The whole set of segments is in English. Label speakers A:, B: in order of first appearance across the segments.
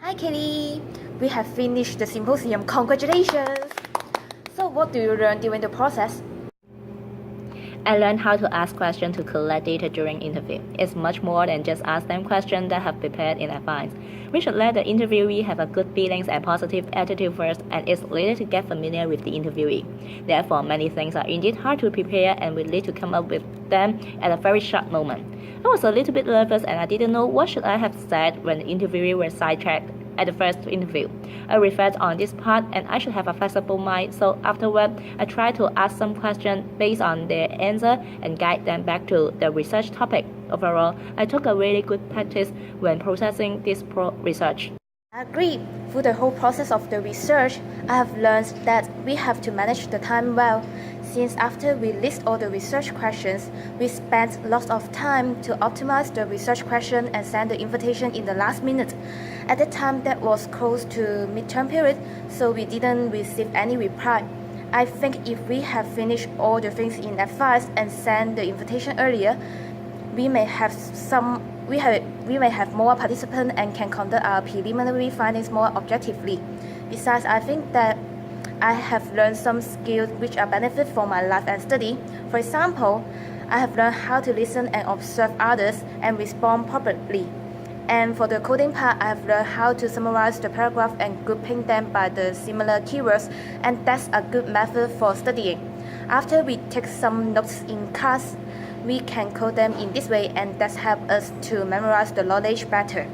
A: Hi Keiley, we have finished the symposium. Congratulations! So what do you learn during the process?
B: I learned how to ask questions to collect data during interview. It's much more than just ask them questions that have prepared in advance. We should let the interviewee have a good feelings and positive attitude first, and it's later to get familiar with the interviewee. Therefore, many things are indeed hard to prepare, and we need to come up with them at a very short moment. I was a little bit nervous, and I didn't know what should I have said when the interviewee was sidetracked at the first interview. I reflect on this part, and I should have a flexible mind, so afterward, I try to ask some questions based on their answer and guide them back to the research topic. Overall, I took a really good practice when processing this research.
A: I agree. Through the whole process of the research, I have learned that we have to manage the time well. Since after we list all the research questions, we spent lots of time to optimize the research question and send the invitation in the last minute. At the time that was close to midterm period, so we didn't receive any reply. I think if we have finished all the things in advance and sent the invitation earlier, we may have more participants and can conduct our preliminary findings more objectively. Besides, I think that I have learned some skills which are benefit for my life and study. For example, I have learned how to listen and observe others and respond properly. And for the coding part, I have learned how to summarize the paragraph and grouping them by the similar keywords, and that's a good method for studying. After we take some notes in class, we can code them in this way, and that helps us to memorize the knowledge better.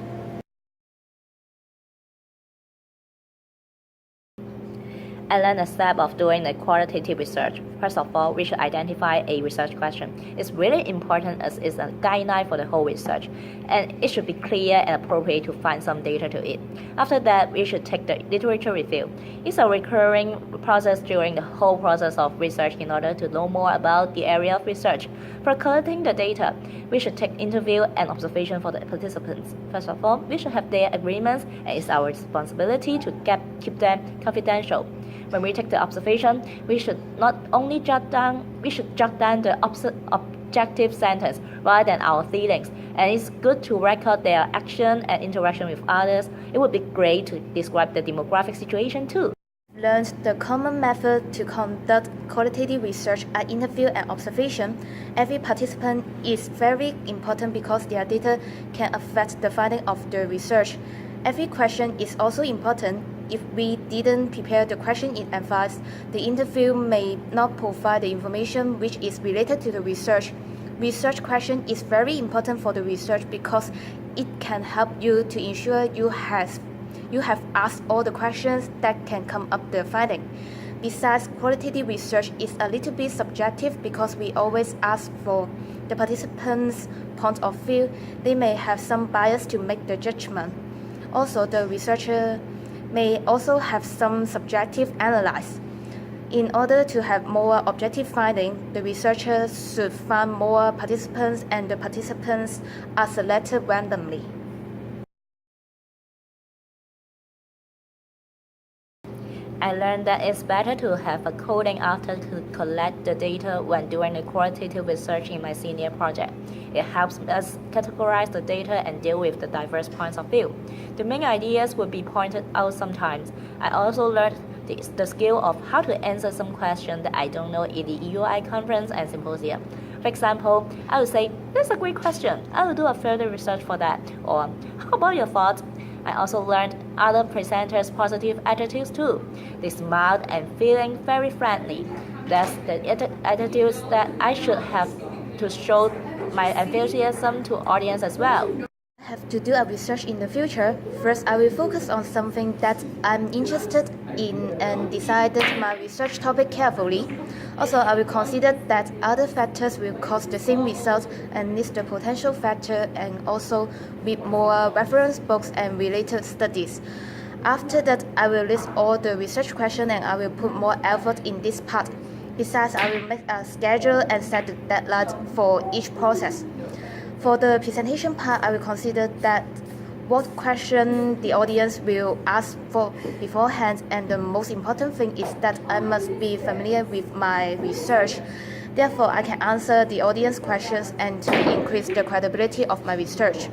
B: I learned a step of doing a qualitative research. First of all, we should identify a research question. It's really important as it's a guideline for the whole research, and it should be clear and appropriate to find some data to it. After that, we should take the literature review. It's a recurring process during the whole process of research in order to know more about the area of research. For collecting the data, we should take interview and observation for the participants. First of all, we should have their agreements, and it's our responsibility to keep them confidential. When we take the observation, we should not only jot down the objective sentence rather than our feelings. And it's good to record their action and interaction with others. It would be great to describe the demographic situation too.
A: Learned the common method to conduct qualitative research are interview and observation. Every participant is very important because their data can affect the finding of the research. Every question is also important. If we didn't prepare the question in advance, the interview may not provide the information which is related to the research. Research question is very important for the research because it can help you to ensure you have asked all the questions that can come up the finding. Besides, qualitative research is a little bit subjective because we always ask for the participants' point of view. They may have some bias to make the judgment. Also, the researcher may also have some subjective analysis. In order to have more objective finding, the researcher should find more participants and the participants are selected randomly.
B: I learned that it's better to have a coding after to collect the data when doing the qualitative research in my senior project. It helps us categorize the data and deal with the diverse points of view. The main ideas will be pointed out sometimes. I also learned the skill of how to answer some questions that I don't know in the EUI conference and symposium. For example, I would say, "That's a great question. I will do a further research for that." Or, "How about your thoughts?" I also learned other presenters' positive attitudes too. They smiled and feeling very friendly. That's the attitudes that I should have to show my enthusiasm to audience as well.
A: I have to do a research in the future. First, I will focus on something that I'm interested in and decided my research topic carefully. Also, I will consider that other factors will cause the same result and list the potential factor and also read more reference books and related studies. After that, I will list all the research questions and I will put more effort in this part. Besides, I will make a schedule and set the deadline for each process. For the presentation part, I will consider that what question the audience will ask for beforehand, and the most important thing is that I must be familiar with my research. Therefore, I can answer the audience questions and to increase the credibility of my research.